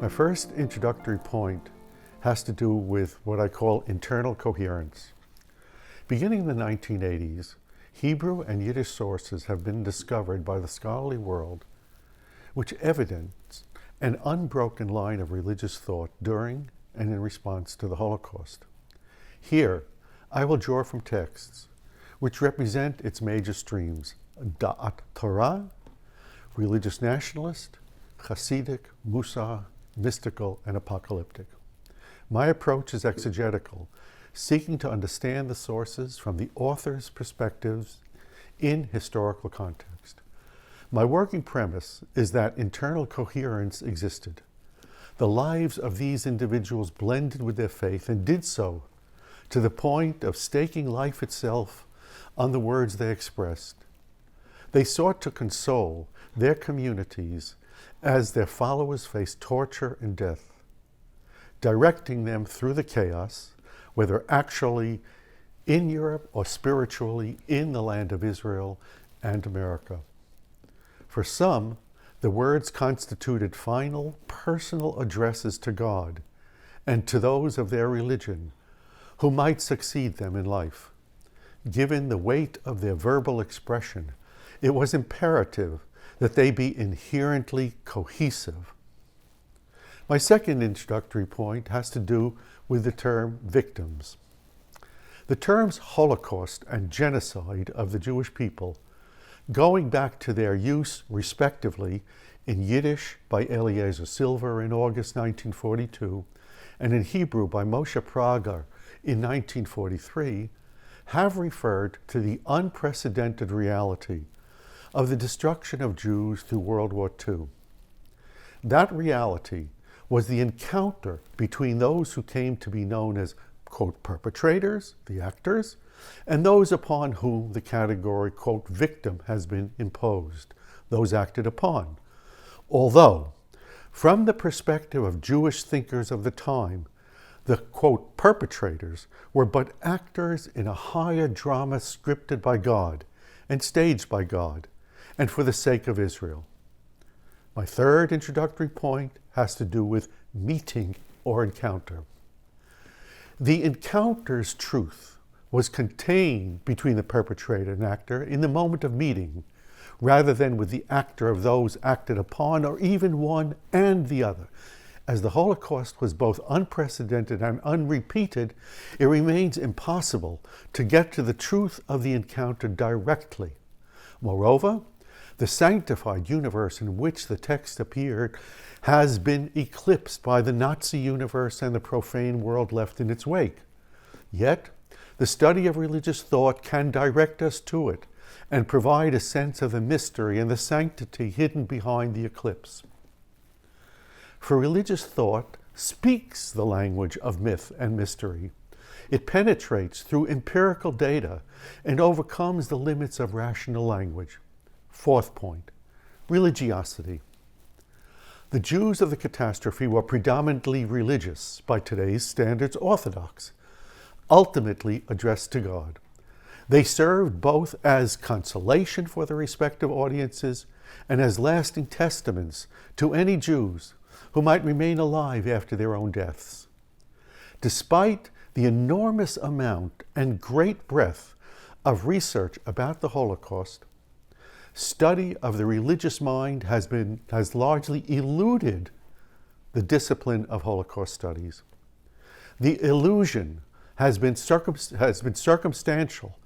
My first introductory point has to do with what I call internal coherence. Beginning in the 1980s, Hebrew and Yiddish sources have been discovered by the scholarly world which evidence an unbroken line of religious thought during and in response to the Holocaust. Here, I will draw from texts which represent its major streams: Torah, religious nationalist, Hasidic, Musa, mystical, and apocalyptic. My approach is exegetical, seeking to understand the sources from the author's perspectives in historical context. My working premise is that internal coherence existed. The lives of these individuals blended with their faith and did so to the point of staking life itself on the words they expressed. They sought to console their communities as their followers faced torture and death, directing them through the chaos, whether actually in Europe or spiritually in the land of Israel and America. For some, the words constituted final personal addresses to God and to those of their religion who might succeed them in life. Given the weight of their verbal expression, it was imperative that they be inherently cohesive. My second introductory point has to do with the term victims. The terms Holocaust and genocide of the Jewish people, going back to their use respectively in Yiddish by Eliezer Silver in August 1942 and in Hebrew by Moshe Prager in 1943, have referred to the unprecedented reality of the destruction of Jews through World War II. That reality was the encounter between those who came to be known as, quote, perpetrators, the actors, and those upon whom the category, quote, victim has been imposed, those acted upon. Although, from the perspective of Jewish thinkers of the time, the, quote, perpetrators were but actors in a higher drama scripted by God and staged by God, and for the sake of Israel. My third introductory point has to do with meeting or encounter. The encounter's truth was contained between the perpetrator and actor in the moment of meeting, rather than with the actor of those acted upon, or even one and the other. As the Holocaust was both unprecedented and unrepeated, it remains impossible to get to the truth of the encounter directly. Moreover, the sanctified universe in which the text appeared has been eclipsed by the Nazi universe and the profane world left in its wake. Yet, the study of religious thought can direct us to it and provide a sense of the mystery and the sanctity hidden behind the eclipse. For religious thought speaks the language of myth and mystery. It penetrates through empirical data and overcomes the limits of rational language. Fourth point, religiosity. The Jews of the catastrophe were predominantly religious, by today's standards orthodox, ultimately addressed to God. They served both as consolation for their respective audiences and as lasting testaments to any Jews who might remain alive after their own deaths. Despite the enormous amount and great breadth of research about the Holocaust, study of the religious mind has largely eluded the discipline of Holocaust studies. The illusion has been circumstantial,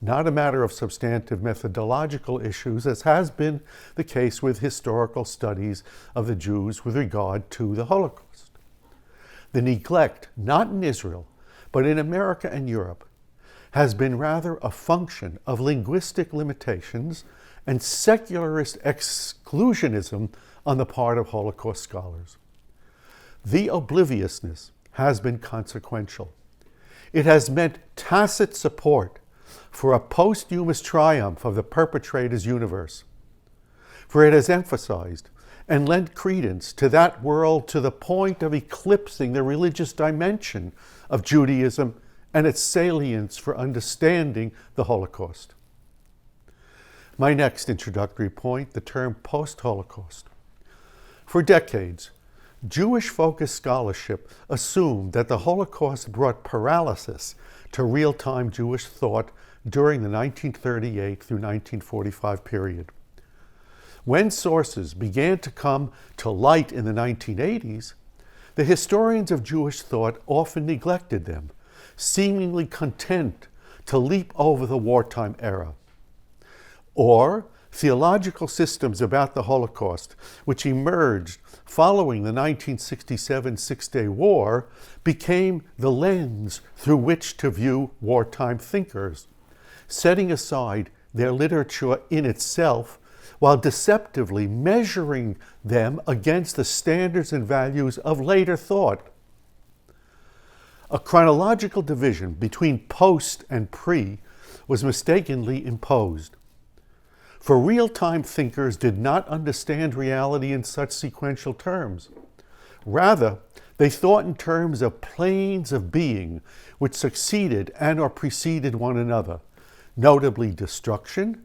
not a matter of substantive methodological issues, as has been the case with historical studies of the Jews with regard to the Holocaust. The neglect, not in Israel, but in America and Europe, has been rather a function of linguistic limitations and secularist exclusionism on the part of Holocaust scholars. The obliviousness has been consequential. It has meant tacit support for a posthumous triumph of the perpetrator's universe, for it has emphasized and lent credence to that world to the point of eclipsing the religious dimension of Judaism and its salience for understanding the Holocaust. My next introductory point, the term post-Holocaust. For decades, Jewish-focused scholarship assumed that the Holocaust brought paralysis to real-time Jewish thought during the 1938 through 1945 period. When sources began to come to light in the 1980s, the historians of Jewish thought often neglected them, seemingly content to leap over the wartime era. Or theological systems about the Holocaust, which emerged following the 1967 Six-Day War, became the lens through which to view wartime thinkers, setting aside their literature in itself while deceptively measuring them against the standards and values of later thought. A chronological division between post and pre was mistakenly imposed. For real-time thinkers did not understand reality in such sequential terms. Rather, they thought in terms of planes of being which succeeded and or preceded one another, notably destruction,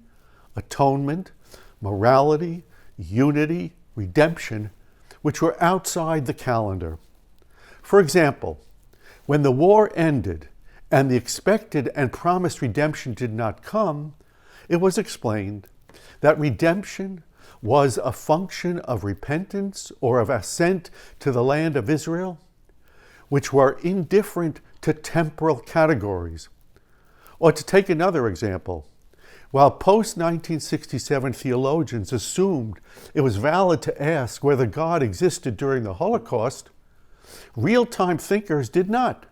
atonement, morality, unity, redemption, which were outside the calendar. For example, when the war ended and the expected and promised redemption did not come, it was explained that redemption was a function of repentance or of ascent to the land of Israel, which were indifferent to temporal categories. Or to take another example, while post-1967 theologians assumed it was valid to ask whether God existed during the Holocaust, real-time thinkers did not.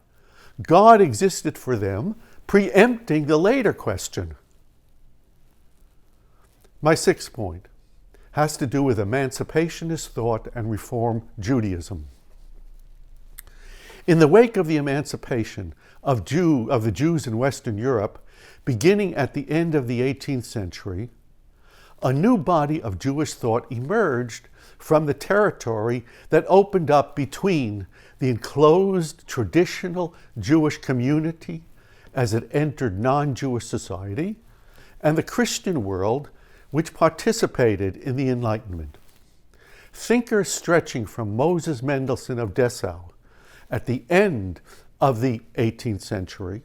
God existed for them, preempting the later question. My sixth point has to do with Emancipationist thought and Reform Judaism. In the wake of the emancipation of the Jews in Western Europe, beginning at the end of the 18th century, a new body of Jewish thought emerged from the territory that opened up between the enclosed traditional Jewish community as it entered non-Jewish society and the Christian world which participated in the Enlightenment. Thinkers stretching from Moses Mendelssohn of Dessau at the end of the 18th century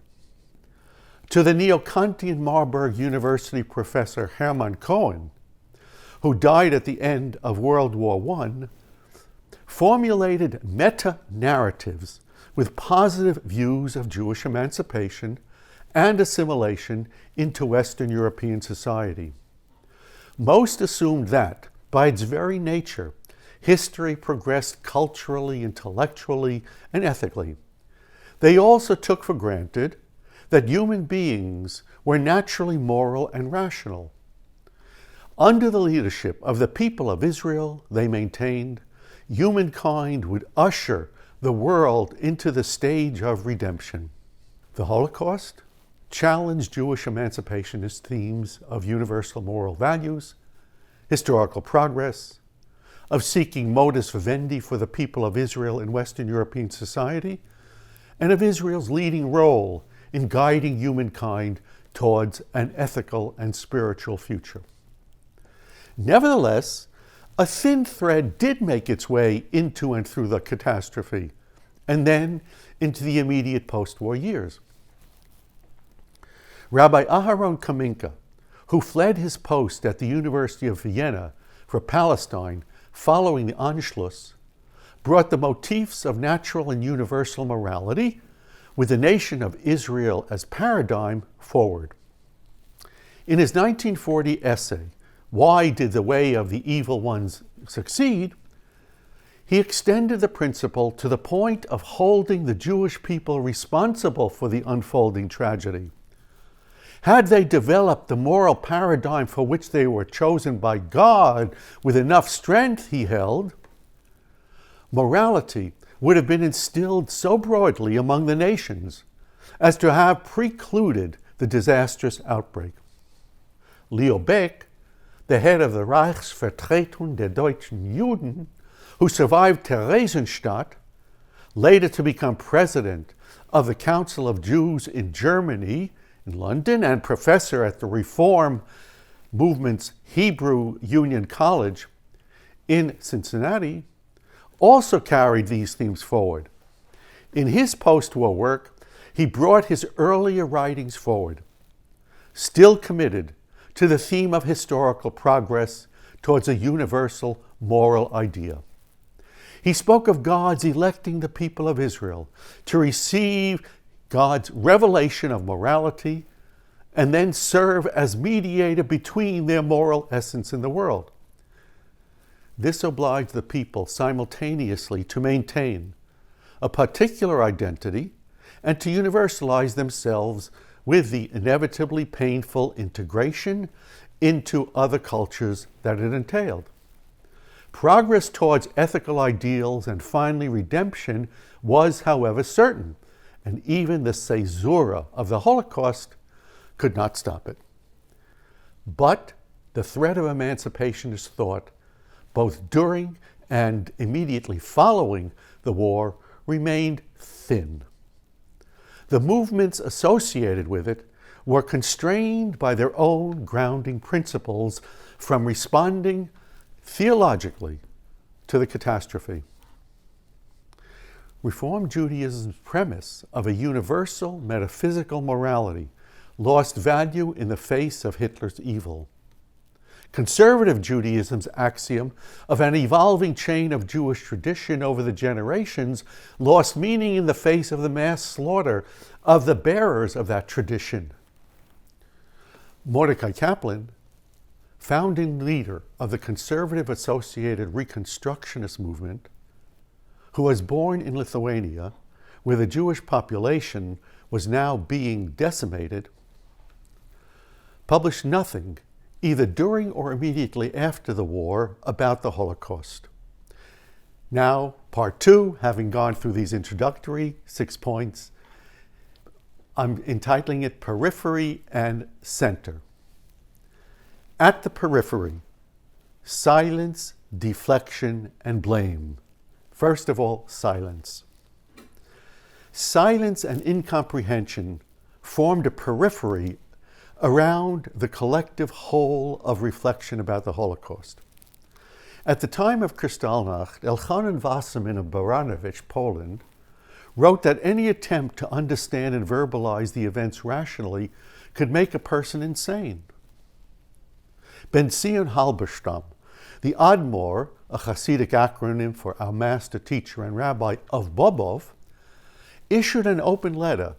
to the neo-Kantian Marburg University professor Hermann Cohen, who died at the end of World War I, formulated meta-narratives with positive views of Jewish emancipation and assimilation into Western European society. Most assumed that, by its very nature, history progressed culturally, intellectually, and ethically. They also took for granted that human beings were naturally moral and rational. Under the leadership of the people of Israel, they maintained, humankind would usher the world into the stage of redemption. The Holocaust challenged Jewish emancipationist themes of universal moral values, historical progress, of seeking modus vivendi for the people of Israel in Western European society, and of Israel's leading role in guiding humankind towards an ethical and spiritual future. Nevertheless, a thin thread did make its way into and through the catastrophe, and then into the immediate post-war years. Rabbi Aharon Kaminka, who fled his post at the University of Vienna for Palestine following the Anschluss, brought the motifs of natural and universal morality with the nation of Israel as paradigm forward. In his 1940 essay, Why Did the Way of the Evil Ones Succeed?, he extended the principle to the point of holding the Jewish people responsible for the unfolding tragedy. Had they developed the moral paradigm for which they were chosen by God with enough strength, he held, morality would have been instilled so broadly among the nations as to have precluded the disastrous outbreak. Leo Baeck, the head of the Reichsvertretung der Deutschen Juden, who survived Theresienstadt, later to become president of the Council of Jews in Germany, in London, and professor at the Reform Movement's Hebrew Union College in Cincinnati, also carried these themes forward. In his post-war work, he brought his earlier writings forward, still committed to the theme of historical progress towards a universal moral idea. He spoke of God's electing the people of Israel to receive God's revelation of morality and then serve as mediator between their moral essence and the world. This obliged the people simultaneously to maintain a particular identity and to universalize themselves with the inevitably painful integration into other cultures that it entailed. Progress towards ethical ideals and finally redemption was, however, certain, and even the caesura of the Holocaust could not stop it. But the thread of emancipationist thought, both during and immediately following the war, remained thin. The movements associated with it were constrained by their own grounding principles from responding theologically to the catastrophe. Reform Judaism's premise of a universal metaphysical morality lost value in the face of Hitler's evil. Conservative Judaism's axiom of an evolving chain of Jewish tradition over the generations lost meaning in the face of the mass slaughter of the bearers of that tradition. Mordecai Kaplan, founding leader of the conservative associated Reconstructionist movement, who was born in Lithuania, where the Jewish population was now being decimated, published nothing either during or immediately after the war about the Holocaust. Now, part 2, having gone through these introductory 6 points, I'm entitling it Periphery and Center. At the periphery, silence, deflection, and blame. First of all, silence. Silence and incomprehension formed a periphery around the collective whole of reflection about the Holocaust. At the time of Kristallnacht, Elchanan Wasserman of Baranovich, Poland, wrote that any attempt to understand and verbalize the events rationally could make a person insane. Ben Zion Halberstam, the Admor, a Hasidic acronym for our master, teacher, and rabbi of Bobov, issued an open letter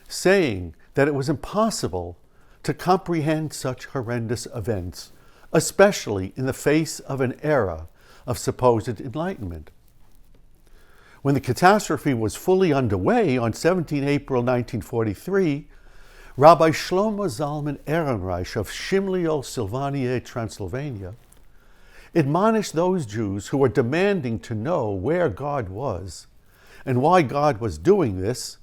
saying that it was impossible to comprehend such horrendous events, especially in the face of an era of supposed enlightenment. When the catastrophe was fully underway on 17 April 1943, Rabbi Shlomo Zalman Ehrenreich of Shimlio, Sylvania, Transylvania, admonished those Jews who were demanding to know where God was and why God was doing this,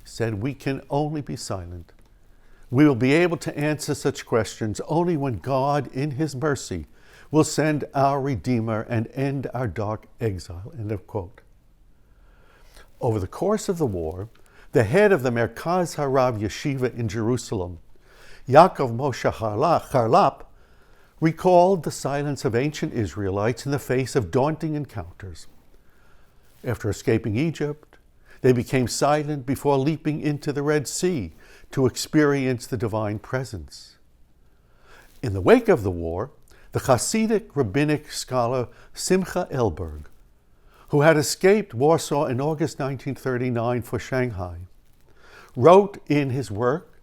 said, "We can only be silent. We will be able to answer such questions only when God, in His mercy, will send our Redeemer and end our dark exile." End of quote. Over the course of the war, the head of the Merkaz Harav Yeshiva in Jerusalem, Yaakov Moshe Charlap, recalled the silence of ancient Israelites in the face of daunting encounters. After escaping Egypt, they became silent before leaping into the Red Sea to experience the divine presence. In the wake of the war, the Hasidic rabbinic scholar Simcha Elberg, who had escaped Warsaw in August 1939 for Shanghai, wrote in his work,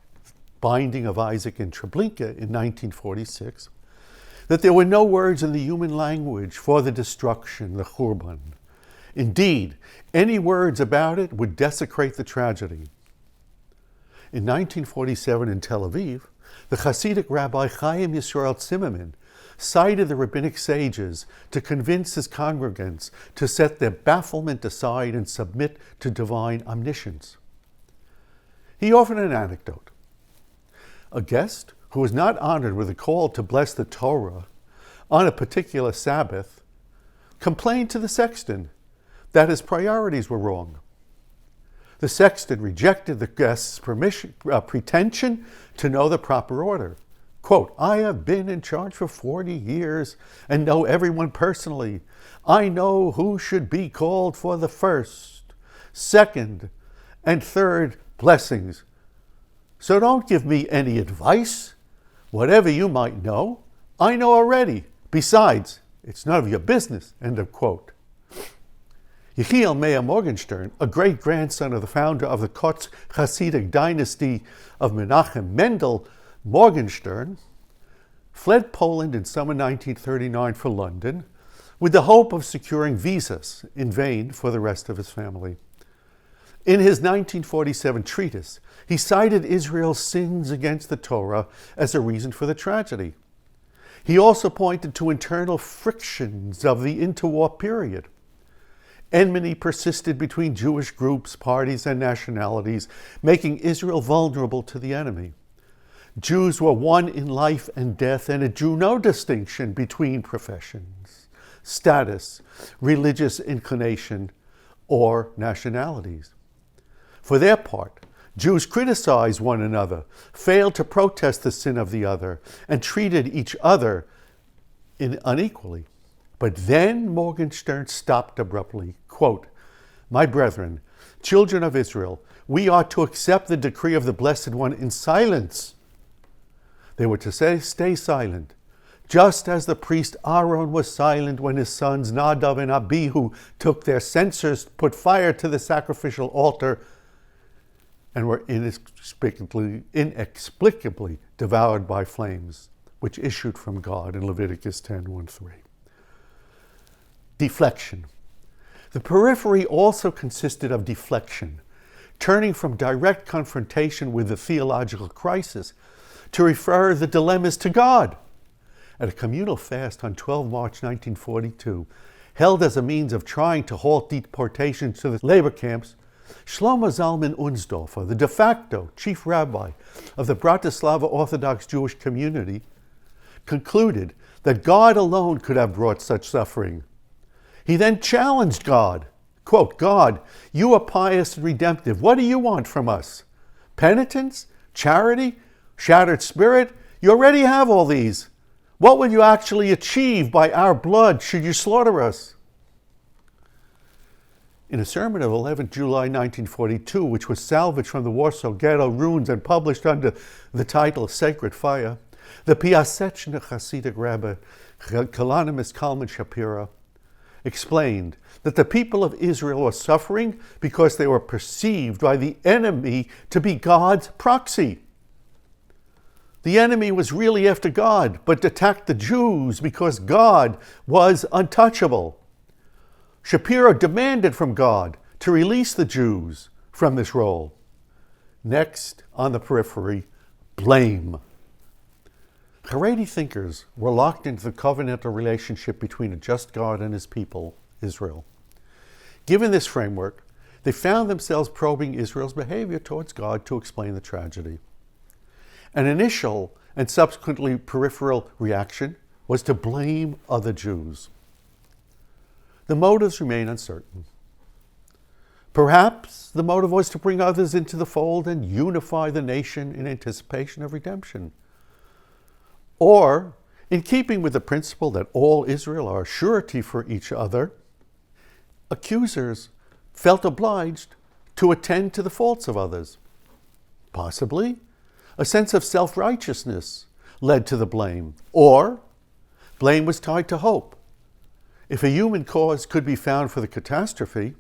Binding of Isaac and Treblinka in 1946, that there were no words in the human language for the destruction, the Churban. Indeed, any words about it would desecrate the tragedy. In 1947 in Tel Aviv, the Hasidic rabbi Chaim Yisrael Zimmerman cited the rabbinic sages to convince his congregants to set their bafflement aside and submit to divine omniscience. He offered an anecdote. A guest who was not honored with a call to bless the Torah on a particular Sabbath complained to the sexton that his priorities were wrong. The sexton rejected the guest's pretension to know the proper order. Quote, I have been in charge for 40 years and know everyone personally. I know who should be called for the first, second, and third blessings. So don't give me any advice. Whatever you might know, I know already. Besides, it's none of your business, end of quote. Yechiel Meir Morgenstern, a great-grandson of the founder of the Koch Hasidic dynasty of Menachem Mendel Morgenstern, fled Poland in summer 1939 for London with the hope of securing visas, in vain for the rest of his family. In his 1947 treatise, he cited Israel's sins against the Torah as a reason for the tragedy. He also pointed to internal frictions of the interwar period. Enmity persisted between Jewish groups, parties, and nationalities, making Israel vulnerable to the enemy. Jews were one in life and death, and it drew no distinction between professions, status, religious inclination, or nationalities. For their part, Jews criticized one another, failed to protest the sin of the other, and treated each other unequally. But then Morgenstern stopped abruptly. Quote, my brethren, children of Israel, we are to accept the decree of the Blessed One in silence. They were to stay silent, just as the priest Aaron was silent when his sons Nadav and Abihu took their censers, put fire to the sacrificial altar, and were inexplicably devoured by flames, which issued from God in Leviticus 10:1-3. Deflection. The periphery also consisted of deflection, turning from direct confrontation with the theological crisis to refer the dilemmas to God. At a communal fast on 12 March 1942, held as a means of trying to halt deportations to the labor camps, Shlomo Zalman Unsdorfer, the de facto chief rabbi of the Bratislava Orthodox Jewish community, concluded that God alone could have brought such suffering. He then challenged God. Quote, God, you are pious and redemptive. What do you want from us? Penitence? Charity? Shattered spirit? You already have all these. What will you actually achieve by our blood should you slaughter us? In a sermon of 11 July 1942, which was salvaged from the Warsaw Ghetto ruins and published under the title Sacred Fire, the Piaseczny Hasidic rabbi, Kalanimus Kalman Shapira, explained that the people of Israel were suffering because they were perceived by the enemy to be God's proxy. The enemy was really after God, but attacked the Jews because God was untouchable. Shapiro demanded from God to release the Jews from this role. Next, on the periphery, blame. Haredi thinkers were locked into the covenantal relationship between a just God and his people, Israel. Given this framework, they found themselves probing Israel's behavior towards God to explain the tragedy. An initial and subsequently peripheral reaction was to blame other Jews. The motives remain uncertain. Perhaps the motive was to bring others into the fold and unify the nation in anticipation of redemption. Or, in keeping with the principle that all Israel are a surety for each other, accusers felt obliged to attend to the faults of others. Possibly, a sense of self-righteousness led to the blame, or blame was tied to hope. If a human cause could be found for the catastrophe,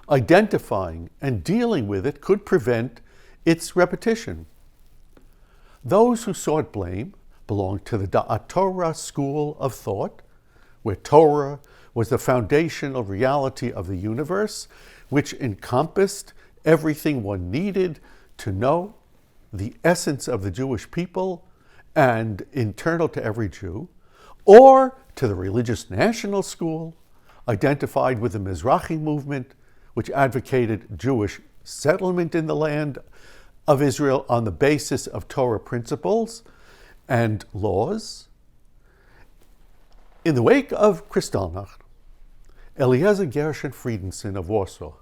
identifying and dealing with it could prevent its repetition. Those who sought blame belonged to the Torah school of thought, where Torah was the foundational reality of the universe, which encompassed everything one needed to know the essence of the Jewish people and internal to every Jew, or to the religious national school, identified with the Mizrahi movement, which advocated Jewish settlement in the land of Israel on the basis of Torah principles and laws. In the wake of Kristallnacht, Eliezer Gershon Friedenson of Warsaw,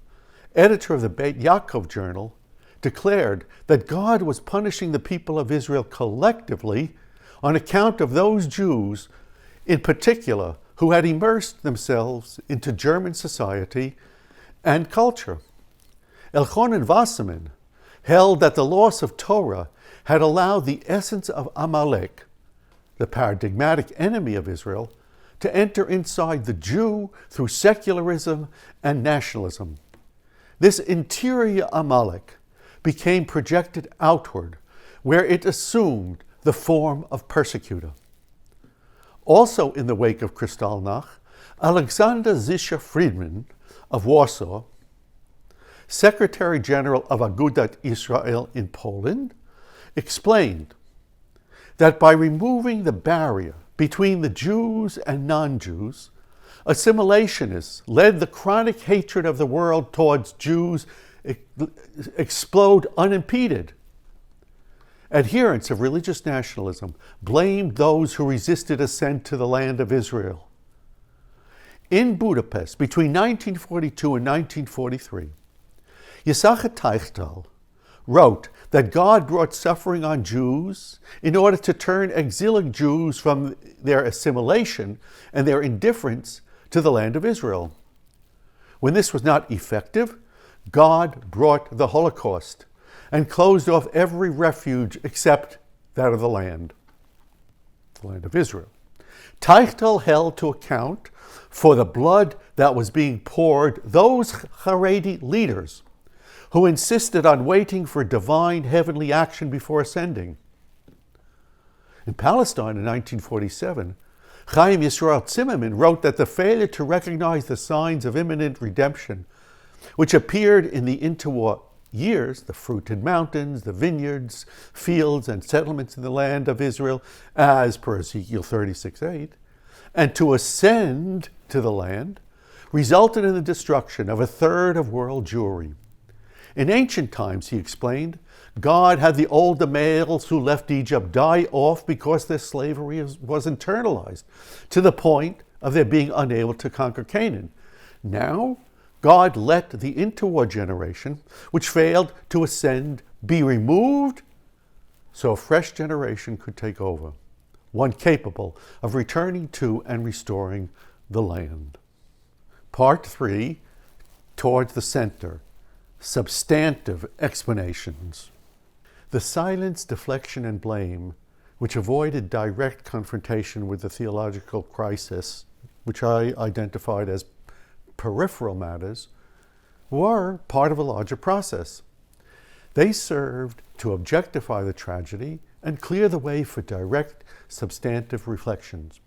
editor of the Beit Yaakov Journal, declared that God was punishing the people of Israel collectively on account of those Jews in particular who had immersed themselves into German society and culture. Elchanan Wasserman held that the loss of Torah had allowed the essence of Amalek, the paradigmatic enemy of Israel, to enter inside the Jew through secularism and nationalism. This interior Amalek became projected outward, where it assumed the form of persecutor. Also in the wake of Kristallnacht, Alexander Zischer Friedman of Warsaw, Secretary General of Agudat Israel in Poland, explained that by removing the barrier between the Jews and non-Jews, assimilationists led the chronic hatred of the world towards Jews explode unimpeded. Adherents of religious nationalism blamed those who resisted ascent to the land of Israel. In Budapest, between 1942 and 1943, Yisachar Teichtal wrote that God brought suffering on Jews in order to turn exilic Jews from their assimilation and their indifference to the land of Israel. When this was not effective, God brought the Holocaust and closed off every refuge except that of the land of Israel. Teichtal held to account for the blood that was being poured those Haredi leaders who insisted on waiting for divine heavenly action before ascending. In Palestine in 1947, Chaim Yisrael Zimmerman wrote that the failure to recognize the signs of imminent redemption, which appeared in the interwar years, the fruited mountains, the vineyards, fields, and settlements in the land of Israel, as per Ezekiel 36:8, and to ascend to the land, resulted in the destruction of a third of world Jewry. In ancient times, he explained, God had the older males who left Egypt die off because their slavery was internalized, to the point of their being unable to conquer Canaan. Now, God let the interwar generation, which failed to ascend, be removed so a fresh generation could take over, one capable of returning to and restoring the land. Part 3, towards the center, substantive explanations. The silence, deflection, and blame, which avoided direct confrontation with the theological crisis, which I identified as peripheral matters, were part of a larger process. They served to objectify the tragedy and clear the way for direct, substantive reflections.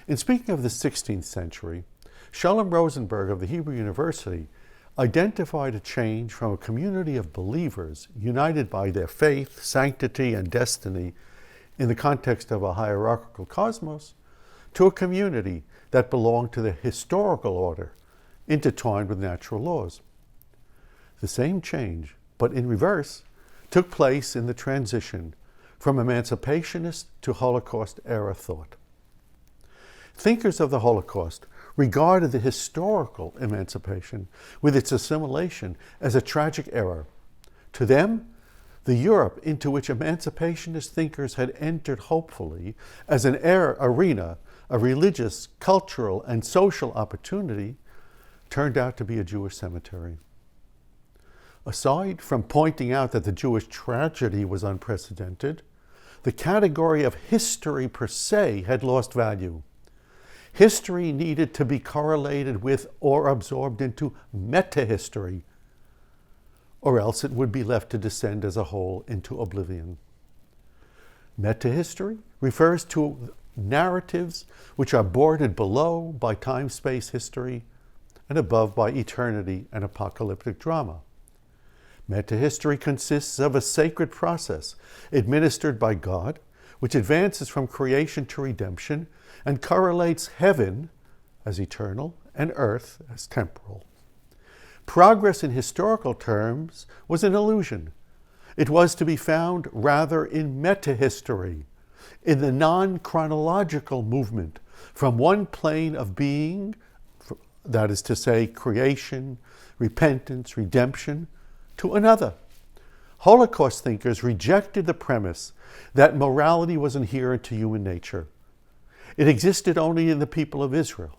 In speaking of the 16th century, Shalom Rosenberg of the Hebrew University identified a change from a community of believers united by their faith, sanctity, and destiny in the context of a hierarchical cosmos to a community that belonged to the historical order, intertwined with natural laws. The same change, but in reverse, took place in the transition from Emancipationist to Holocaust-era thought. Thinkers of the Holocaust regarded the historical emancipation with its assimilation as a tragic error. To them, the Europe into which emancipationist thinkers had entered hopefully as an arena of religious, cultural, and social opportunity turned out to be a Jewish cemetery. Aside from pointing out that the Jewish tragedy was unprecedented, the category of history per se had lost value. History needed to be correlated with or absorbed into meta-history, or else it would be left to descend as a whole into oblivion. Meta-history refers to narratives which are bordered below by time-space history and above by eternity and apocalyptic drama. Meta-history consists of a sacred process administered by God, which advances from creation to redemption and correlates heaven as eternal and earth as temporal. Progress in historical terms was an illusion. It was to be found rather in meta-history, in the non-chronological movement from one plane of being, that is to say, creation, repentance, redemption, to another, Holocaust thinkers rejected the premise that morality was inherent to human nature. It existed only in the people of Israel.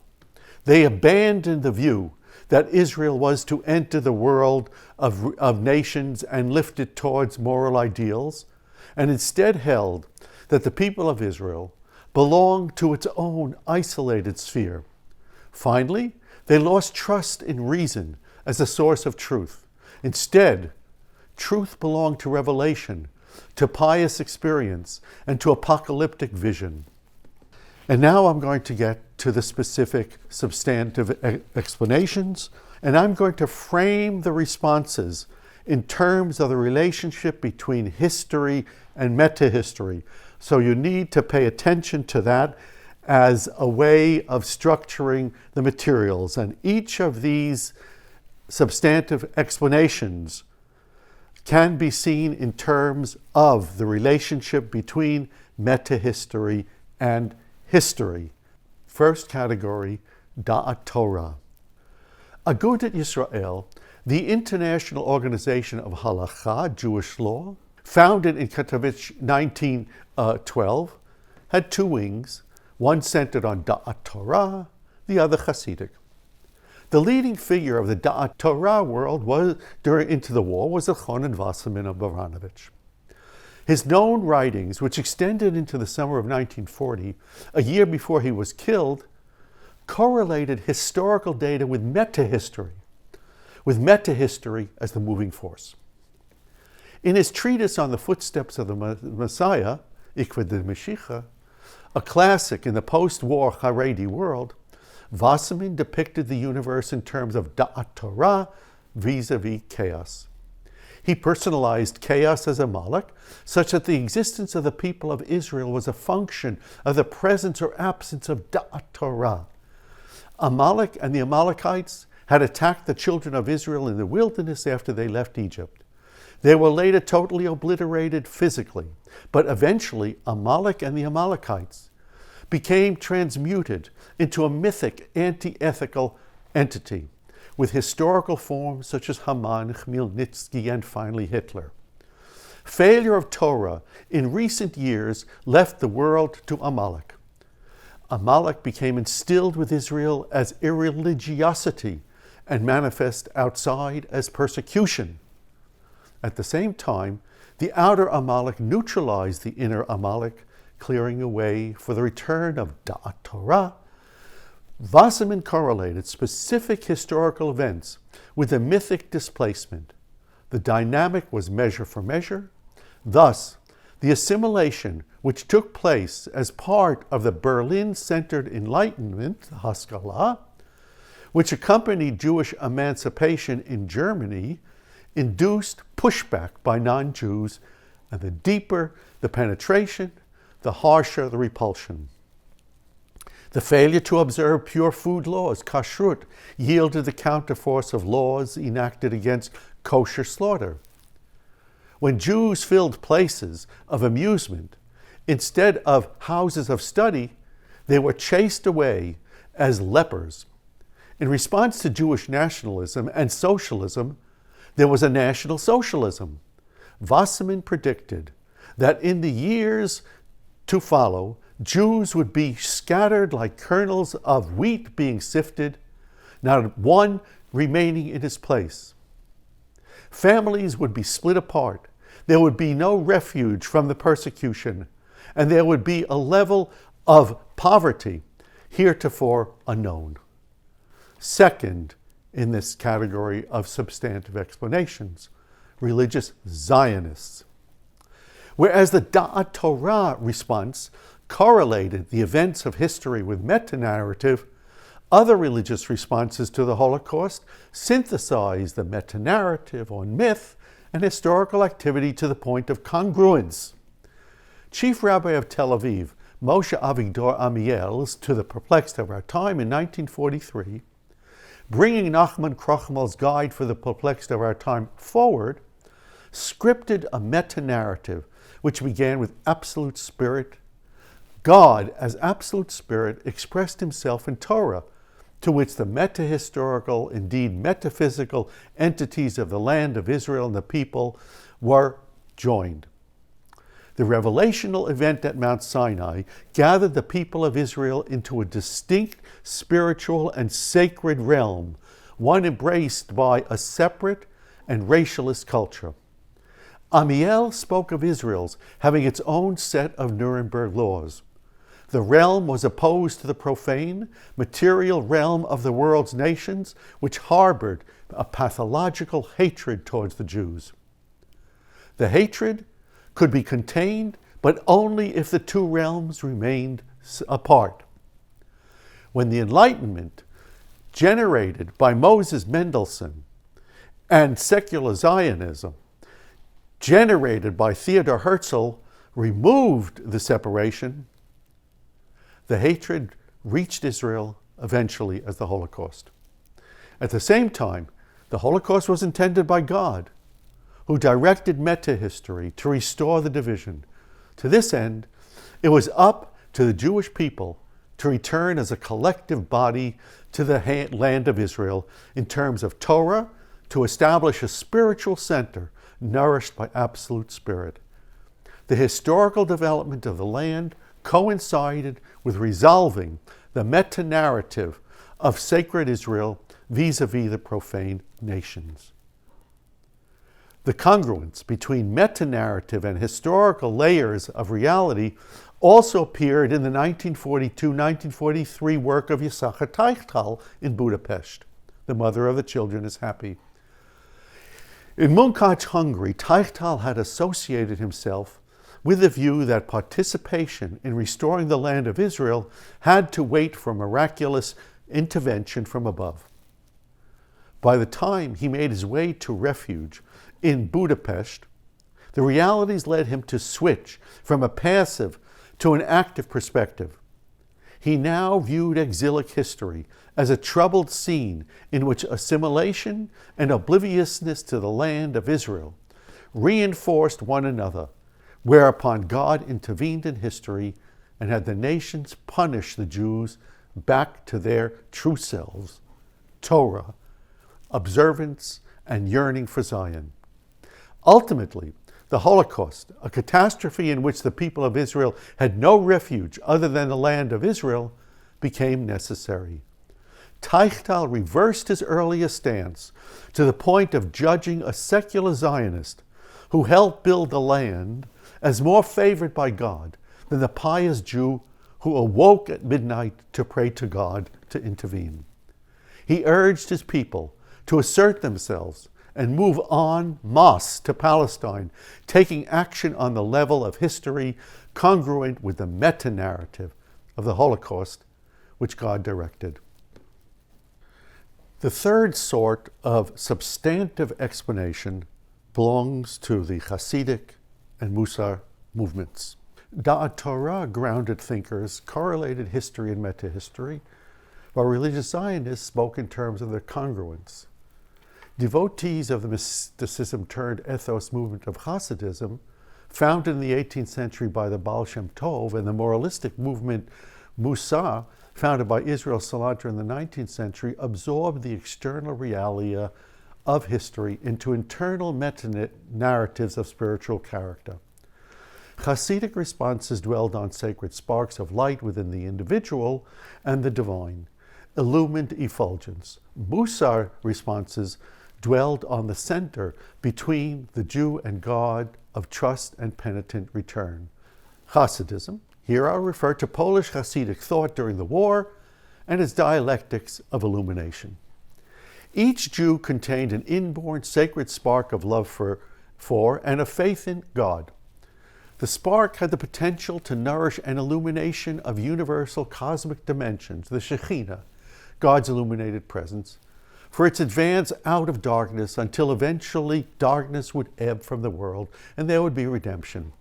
They abandoned the view that Israel was to enter the world of nations and lift it towards moral ideals, and instead held that the people of Israel belonged to its own isolated sphere. Finally, they lost trust in reason as a source of truth. Instead, truth belonged to revelation, to pious experience, and to apocalyptic vision. And now I'm going to get to the specific substantive explanations, and I'm going to frame the responses in terms of the relationship between history and metahistory. So you need to pay attention to that as a way of structuring the materials. And each of these substantive explanations can be seen in terms of the relationship between metahistory and history. First category, Da'at Torah. Agudat Yisrael, the international organization of halakha, Jewish law, founded in Katowice 1912, had two wings, one centered on Da'at Torah, the other Hasidic. The leading figure of the Da'at Torah world into the war was Elchanan Wasserman of Baranovich. His known writings, which extended into the summer of 1940, a year before he was killed, correlated historical data with metahistory as the moving force. In his treatise on the footsteps of the Messiah, Ikved de Mashiach, a classic in the post-war Haredi world, Wasserman depicted the universe in terms of Da'at Torah vis-a-vis chaos. He personalized chaos as a Amalek, such that the existence of the people of Israel was a function of the presence or absence of Da'at Torah. Amalek and the Amalekites had attacked the children of Israel in the wilderness after they left Egypt. They were later totally obliterated physically, but eventually Amalek and the Amalekites became transmuted into a mythic, anti-ethical entity with historical forms such as Haman, Khmelnytsky, and finally Hitler. Failure of Torah in recent years left the world to Amalek. Amalek became instilled with Israel as irreligiosity and manifest outside as persecution. At the same time, the outer Amalek neutralized the inner Amalek, clearing a way for the return of Da'at Torah. Wasserman correlated specific historical events with a mythic displacement. The dynamic was measure for measure. Thus, the assimilation which took place as part of the Berlin-centered Enlightenment, Haskalah, which accompanied Jewish emancipation in Germany, induced pushback by non-Jews, and the deeper the penetration, the harsher the repulsion. The failure to observe pure food laws, kashrut, yielded the counterforce of laws enacted against kosher slaughter. When Jews filled places of amusement instead of houses of study, they were chased away as lepers. In response to Jewish nationalism and socialism, there was a national socialism. Wasserman predicted that in the years to follow, Jews would be scattered like kernels of wheat being sifted, not one remaining in his place. Families would be split apart. There would be no refuge from the persecution, and there would be a level of poverty heretofore unknown. Second, in this category of substantive explanations, religious Zionists. Whereas the Da'at Torah response correlated the events of history with meta-narrative, other religious responses to the Holocaust synthesized the meta-narrative or myth and historical activity to the point of congruence. Chief Rabbi of Tel Aviv, Moshe Avigdor Amiel's To the Perplexed of Our Time in 1943, bringing Nachman Krochmal's Guide for the Perplexed of Our Time forward, scripted a meta-narrative which began with absolute spirit. God, as absolute spirit, expressed himself in Torah, to which the meta-historical, indeed metaphysical entities of the land of Israel and the people were joined. The revelational event at Mount Sinai gathered the people of Israel into a distinct spiritual and sacred realm, one embraced by a separate and racialist culture. Amiel spoke of Israel's having its own set of Nuremberg laws. The realm was opposed to the profane, material realm of the world's nations, which harbored a pathological hatred towards the Jews. The hatred could be contained, but only if the two realms remained apart. When the Enlightenment, generated by Moses Mendelssohn, and secular Zionism, generated by Theodor Herzl, removed the separation, the hatred reached Israel eventually as the Holocaust. At the same time, the Holocaust was intended by God, who directed meta-history to restore the division. To this end, it was up to the Jewish people to return as a collective body to the land of Israel in terms of Torah, to establish a spiritual center nourished by absolute spirit. The historical development of the land coincided with resolving the meta-narrative of sacred Israel vis-a-vis the profane nations. The congruence between meta-narrative and historical layers of reality also appeared in the 1942-1943 work of Yisachar Teichtal in Budapest. The Mother of the Children is Happy. In Munkacs, Hungary, Teichtal had associated himself with the view that participation in restoring the land of Israel had to wait for miraculous intervention from above. By the time he made his way to refuge in Budapest, the realities led him to switch from a passive to an active perspective. He now viewed exilic history as a troubled scene in which assimilation and obliviousness to the land of Israel reinforced one another, whereupon God intervened in history and had the nations punish the Jews back to their true selves, Torah, observance, and yearning for Zion. Ultimately, the Holocaust, a catastrophe in which the people of Israel had no refuge other than the land of Israel, became necessary. Teichtal reversed his earlier stance to the point of judging a secular Zionist who helped build the land as more favored by God than the pious Jew who awoke at midnight to pray to God to intervene. He urged his people to assert themselves and move en masse to Palestine, taking action on the level of history congruent with the meta-narrative of the Holocaust which God directed. The third sort of substantive explanation belongs to the Hasidic and Musa movements. Torah-grounded thinkers correlated history and meta-history, while religious Zionists spoke in terms of their congruence. Devotees of the mysticism-turned-ethos movement of Hasidism, founded in the 18th century by the Baal Shem Tov, and the moralistic movement Musa, founded by Israel Salanter in the 19th century, absorbed the external realia of history into internal meta-narratives of spiritual character. Hasidic responses dwelled on sacred sparks of light within the individual and the divine, illumined effulgence. Musa responses dwelled on the center between the Jew and God of trust and penitent return. Hasidism, here I'll refer to Polish Hasidic thought during the war and its dialectics of illumination. Each Jew contained an inborn sacred spark of love for and of faith in God. The spark had the potential to nourish an illumination of universal cosmic dimensions, the Shekhinah, God's illuminated presence, for its advance out of darkness until eventually darkness would ebb from the world and there would be redemption.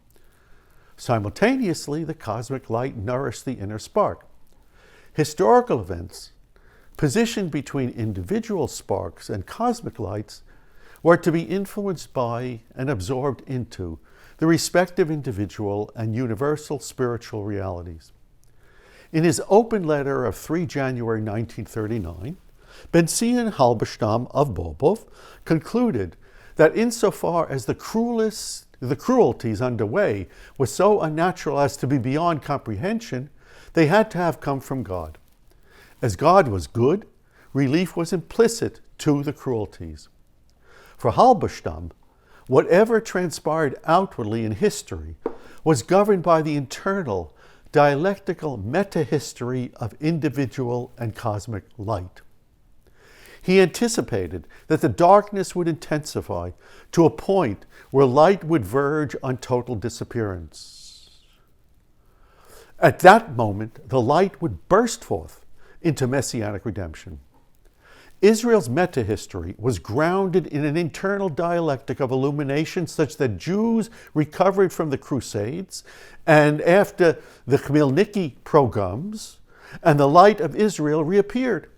Simultaneously, the cosmic light nourished the inner spark. Historical events, positioned between individual sparks and cosmic lights, were to be influenced by and absorbed into the respective individual and universal spiritual realities. In his open letter of 3 January 1939, Ben-Zion Halberstam of Bobov concluded that insofar as the cruelties underway were so unnatural as to be beyond comprehension, they had to have come from God. As God was good, relief was implicit to the cruelties. For Halberstam, whatever transpired outwardly in history was governed by the internal, dialectical meta-history of individual and cosmic light. He anticipated that the darkness would intensify to a point where light would verge on total disappearance. At that moment, the light would burst forth into messianic redemption. Israel's meta-history was grounded in an internal dialectic of illumination such that Jews recovered from the Crusades and after the Khmelnytsky pogroms, and the light of Israel reappeared.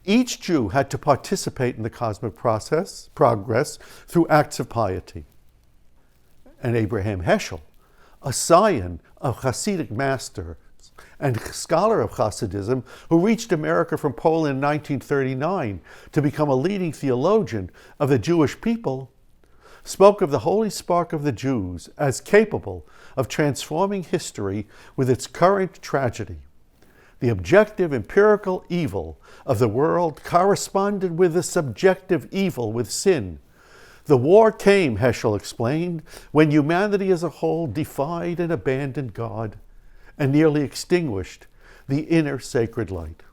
Each Jew had to participate in the cosmic progress through acts of piety. And Abraham Heschel, a scion of Hasidic masters and scholar of Hasidism, who reached America from Poland in 1939 to become a leading theologian of the Jewish people, spoke of the holy spark of the Jews as capable of transforming history with its current tragedy. The objective empirical evil of the world corresponded with the subjective evil with sin. The war came, Heschel explained, when humanity as a whole defied and abandoned God and nearly extinguished the inner sacred light.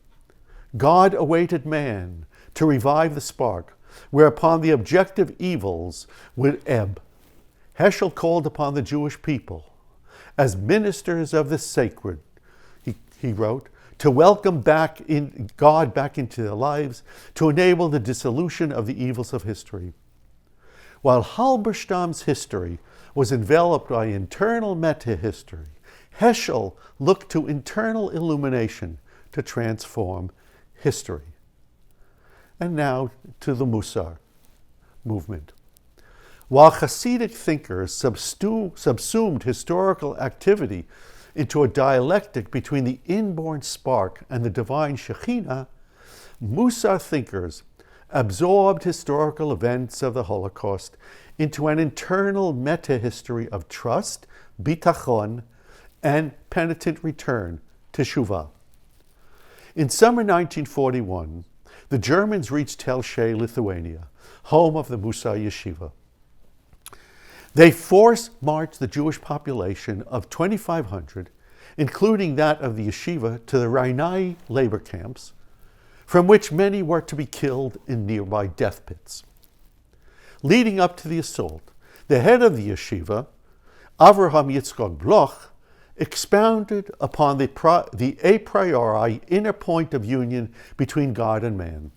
God awaited man to revive the spark, whereupon the objective evils would ebb. Heschel called upon the Jewish people, as ministers of the sacred, he wrote, to welcome God back into their lives, to enable the dissolution of the evils of history. While Halberstam's history was enveloped by internal meta-history, Heschel looked to internal illumination to transform history. And now to the Musa movement. While Hasidic thinkers subsumed historical activity into a dialectic between the inborn spark and the divine Shekhinah, Musa thinkers absorbed historical events of the Holocaust into an internal meta-history of trust, bitachon, and penitent return, teshuvah. In summer 1941, the Germans reached Tel Shay, Lithuania, home of the Musa yeshiva. They force-marched the Jewish population of 2,500, including that of the yeshiva, to the Rainai labor camps, from which many were to be killed in nearby death pits. Leading up to the assault, the head of the yeshiva, Avraham Yitzchak Bloch, expounded upon the a priori inner point of union between God and man.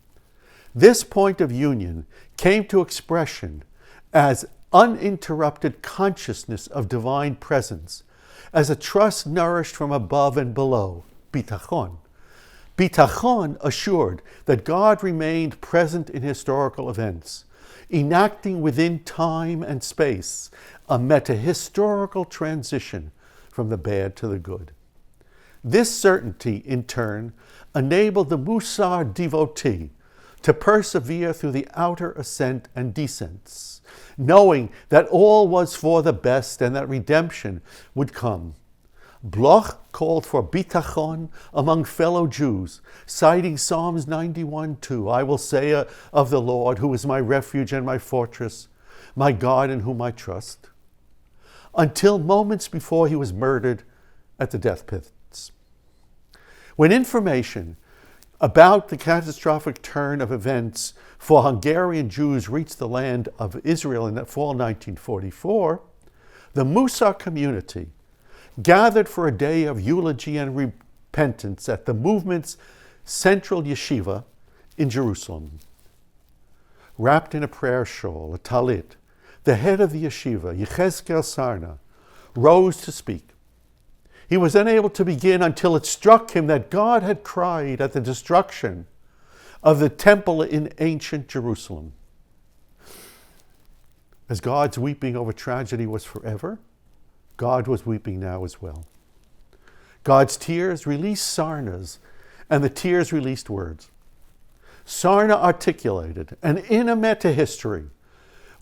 This point of union came to expression as uninterrupted consciousness of divine presence, as a trust nourished from above and below, bitachon. Bitachon assured that God remained present in historical events, enacting within time and space a meta-historical transition from the bad to the good. This certainty, in turn, enabled the Musa devotee to persevere through the outer ascent and descents, knowing that all was for the best and that redemption would come. Bloch called for bitachon among fellow Jews, citing Psalms 91:2, I will say of the Lord, who is my refuge and my fortress, my God in whom I trust, until moments before he was murdered at the death pits. When information about the catastrophic turn of events for Hungarian Jews reached the land of Israel in the fall 1944, the Musa community gathered for a day of eulogy and repentance at the movement's central yeshiva in Jerusalem. Wrapped in a prayer shawl, a talit, the head of the yeshiva, Yechezkel Sarna, rose to speak. He was unable to begin until it struck him that God had cried at the destruction of the temple in ancient Jerusalem. As God's weeping over tragedy was forever, God was weeping now as well. God's tears released Sarna's, and the tears released words. Sarna articulated, and in a meta-history,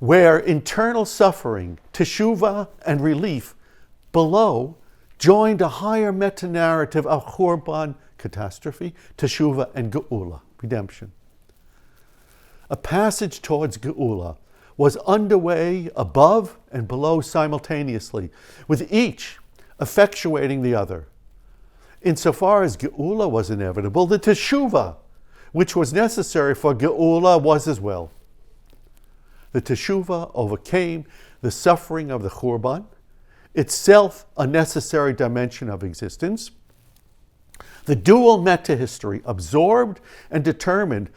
where internal suffering, teshuvah, and relief below joined a higher meta-narrative of Churban, catastrophe, teshuvah, and geula, redemption. A passage towards geula was underway above and below simultaneously, with each effectuating the other. Insofar as geula was inevitable, the teshuvah, which was necessary for geula, was as well. The teshuvah overcame the suffering of the Churban, itself a necessary dimension of existence. The dual meta-history absorbed and determined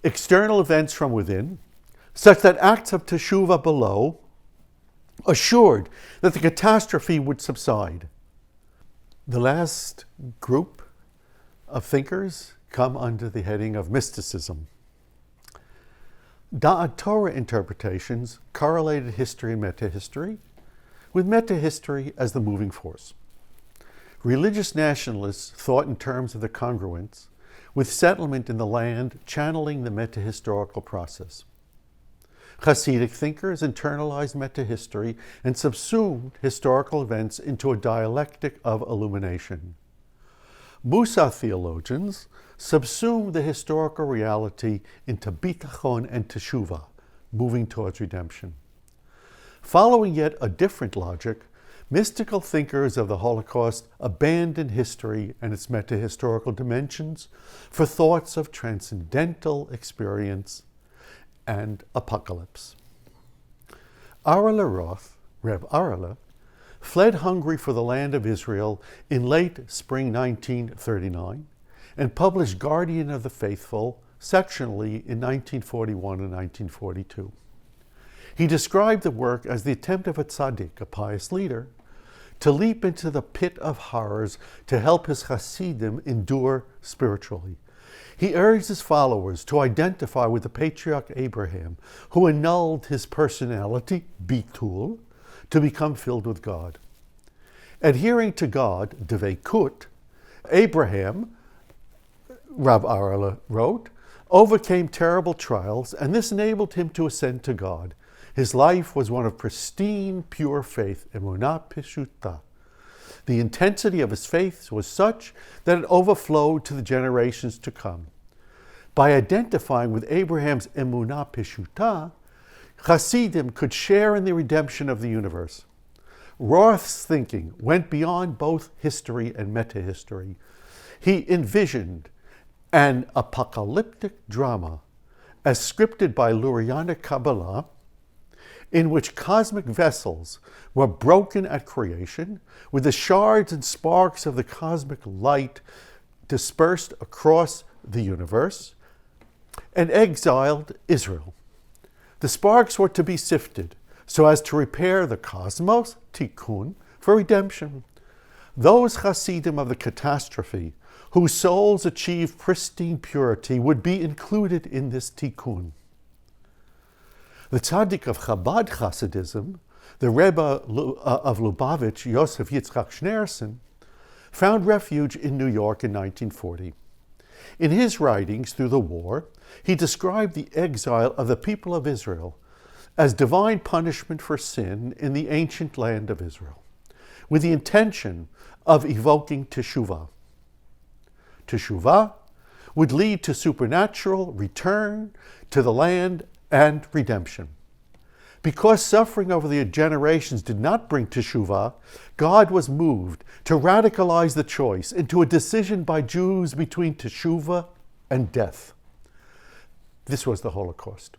external events from within, such that acts of teshuvah below assured that the catastrophe would subside. The last group of thinkers come under the heading of mysticism. Da'at Torah interpretations correlated history and meta-history, with meta-history as the moving force. Religious nationalists thought in terms of the congruence, with settlement in the land channeling the meta-historical process. Hasidic thinkers internalized meta-history and subsumed historical events into a dialectic of illumination. Musa theologians subsumed the historical reality into bitachon and teshuvah, moving towards redemption. Following yet a different logic, mystical thinkers of the Holocaust abandoned history and its meta-historical dimensions for thoughts of transcendental experience and apocalypse. Arla Roth, Reb Arla, fled Hungary for the land of Israel in late spring 1939 and published Guardian of the Faithful sectionally in 1941 and 1942. He described the work as the attempt of a tzaddik, a pious leader, to leap into the pit of horrors to help his Hasidim endure spiritually. He urged his followers to identify with the patriarch Abraham, who annulled his personality, bitul, to become filled with God. Adhering to God, devekut, Abraham, Rav Arla wrote, overcame terrible trials, and this enabled him to ascend to God. His life was one of pristine, pure faith, emunah pishuta. The intensity of his faith was such that it overflowed to the generations to come. By identifying with Abraham's emunah pishuta, Hasidim could share in the redemption of the universe. Roth's thinking went beyond both history and meta-history. He envisioned an apocalyptic drama as scripted by Lurianic Kabbalah, in which cosmic vessels were broken at creation, with the shards and sparks of the cosmic light dispersed across the universe, and exiled Israel. The sparks were to be sifted so as to repair the cosmos, tikkun, for redemption. Those Hasidim of the catastrophe, whose souls achieved pristine purity, would be included in this tikkun. The tzaddik of Chabad Hasidism, the Rebbe of Lubavitch, Yosef Yitzchak Schneerson, found refuge in New York in 1940. In his writings through the war, he described the exile of the people of Israel as divine punishment for sin in the ancient land of Israel, with the intention of evoking teshuvah. Teshuvah would lead to supernatural return to the land and redemption. Because suffering over the generations did not bring teshuvah, God was moved to radicalize the choice into a decision by Jews between teshuvah and death. This was the Holocaust.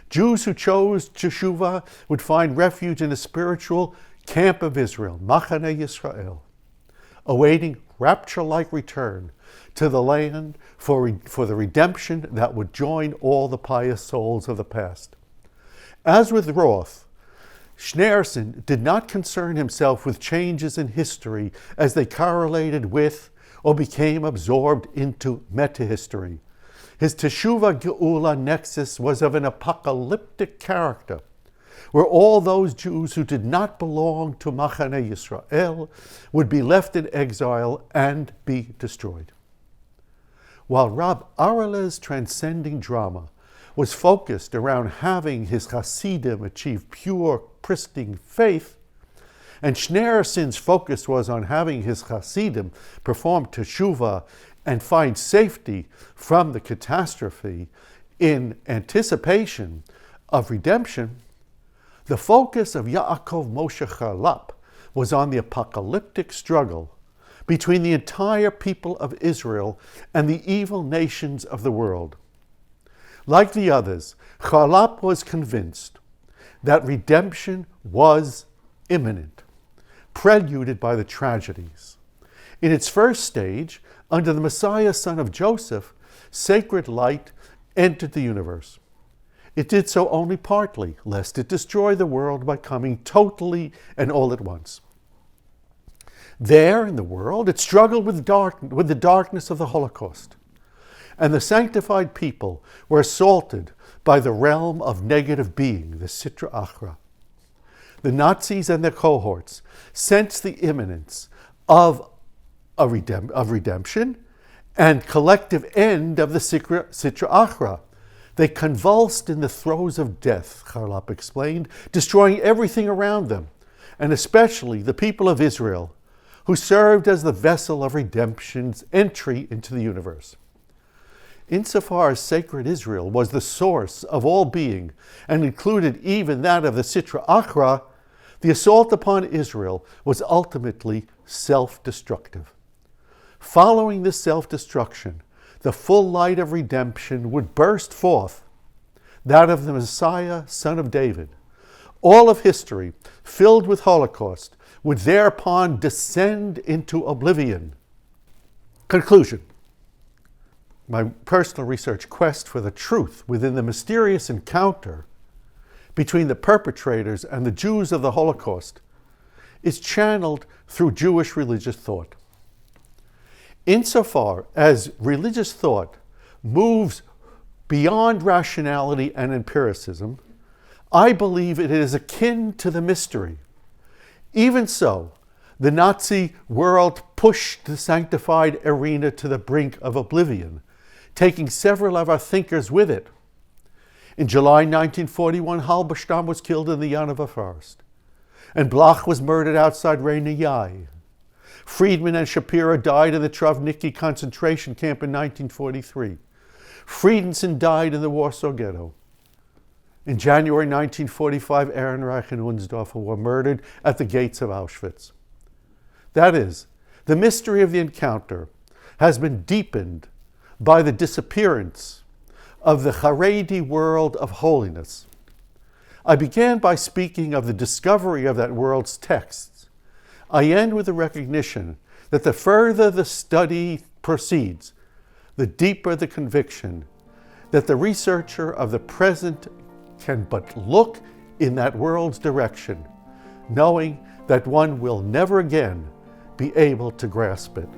Jews who chose teshuvah would find refuge in the spiritual camp of Israel, Machane Yisrael, awaiting rapture-like return to the land for the redemption that would join all the pious souls of the past. As with Roth, Schneerson did not concern himself with changes in history as they correlated with or became absorbed into meta-history. His Teshuvah Geula nexus was of an apocalyptic character, where all those Jews who did not belong to Machane Yisrael would be left in exile and be destroyed. While Rab Arla's transcending drama was focused around having his Hasidim achieve pure, pristine faith, and Schneerson's focus was on having his Hasidim perform teshuvah and find safety from the catastrophe in anticipation of redemption, the focus of Yaakov Moshe Charlap was on the apocalyptic struggle between the entire people of Israel and the evil nations of the world. Like the others, Charlap was convinced that redemption was imminent, preluded by the tragedies. In its first stage, under the Messiah, son of Joseph, sacred light entered the universe. It did so only partly, lest it destroy the world by coming totally and all at once. There in the world, it struggled with the darkness of the Holocaust, and the sanctified people were assaulted by the realm of negative being, the Sitra Achra. The Nazis and their cohorts sensed the imminence of redemption and collective end of the Sitra Achra. They convulsed in the throes of death, Charlap explained, destroying everything around them, and especially the people of Israel, who served as the vessel of redemption's entry into the universe. Insofar as sacred Israel was the source of all being and included even that of the Sitra Achra, the assault upon Israel was ultimately self-destructive. Following this self-destruction, the full light of redemption would burst forth, that of the Messiah, son of David. All of history, filled with Holocaust, would thereupon descend into oblivion. Conclusion. My personal research quest for the truth within the mysterious encounter between the perpetrators and the Jews of the Holocaust is channeled through Jewish religious thought. Insofar as religious thought moves beyond rationality and empiricism, I believe it is akin to the mystery. Even so, the Nazi world pushed the sanctified arena to the brink of oblivion, taking several of our thinkers with it. In July 1941, Halberstam was killed in the Yanova forest, and Bloch was murdered outside Reina Yai. Friedman and Shapiro died in the Travniki concentration camp in 1943. Friedenson died in the Warsaw Ghetto. In January 1945, Ehrenreich and Unsdorfer were murdered at the gates of Auschwitz. That is, the mystery of the encounter has been deepened by the disappearance of the Haredi world of holiness. I began by speaking of the discovery of that world's texts. I end with the recognition that the further the study proceeds, the deeper the conviction that the researcher of the present can but look in that world's direction, knowing that one will never again be able to grasp it.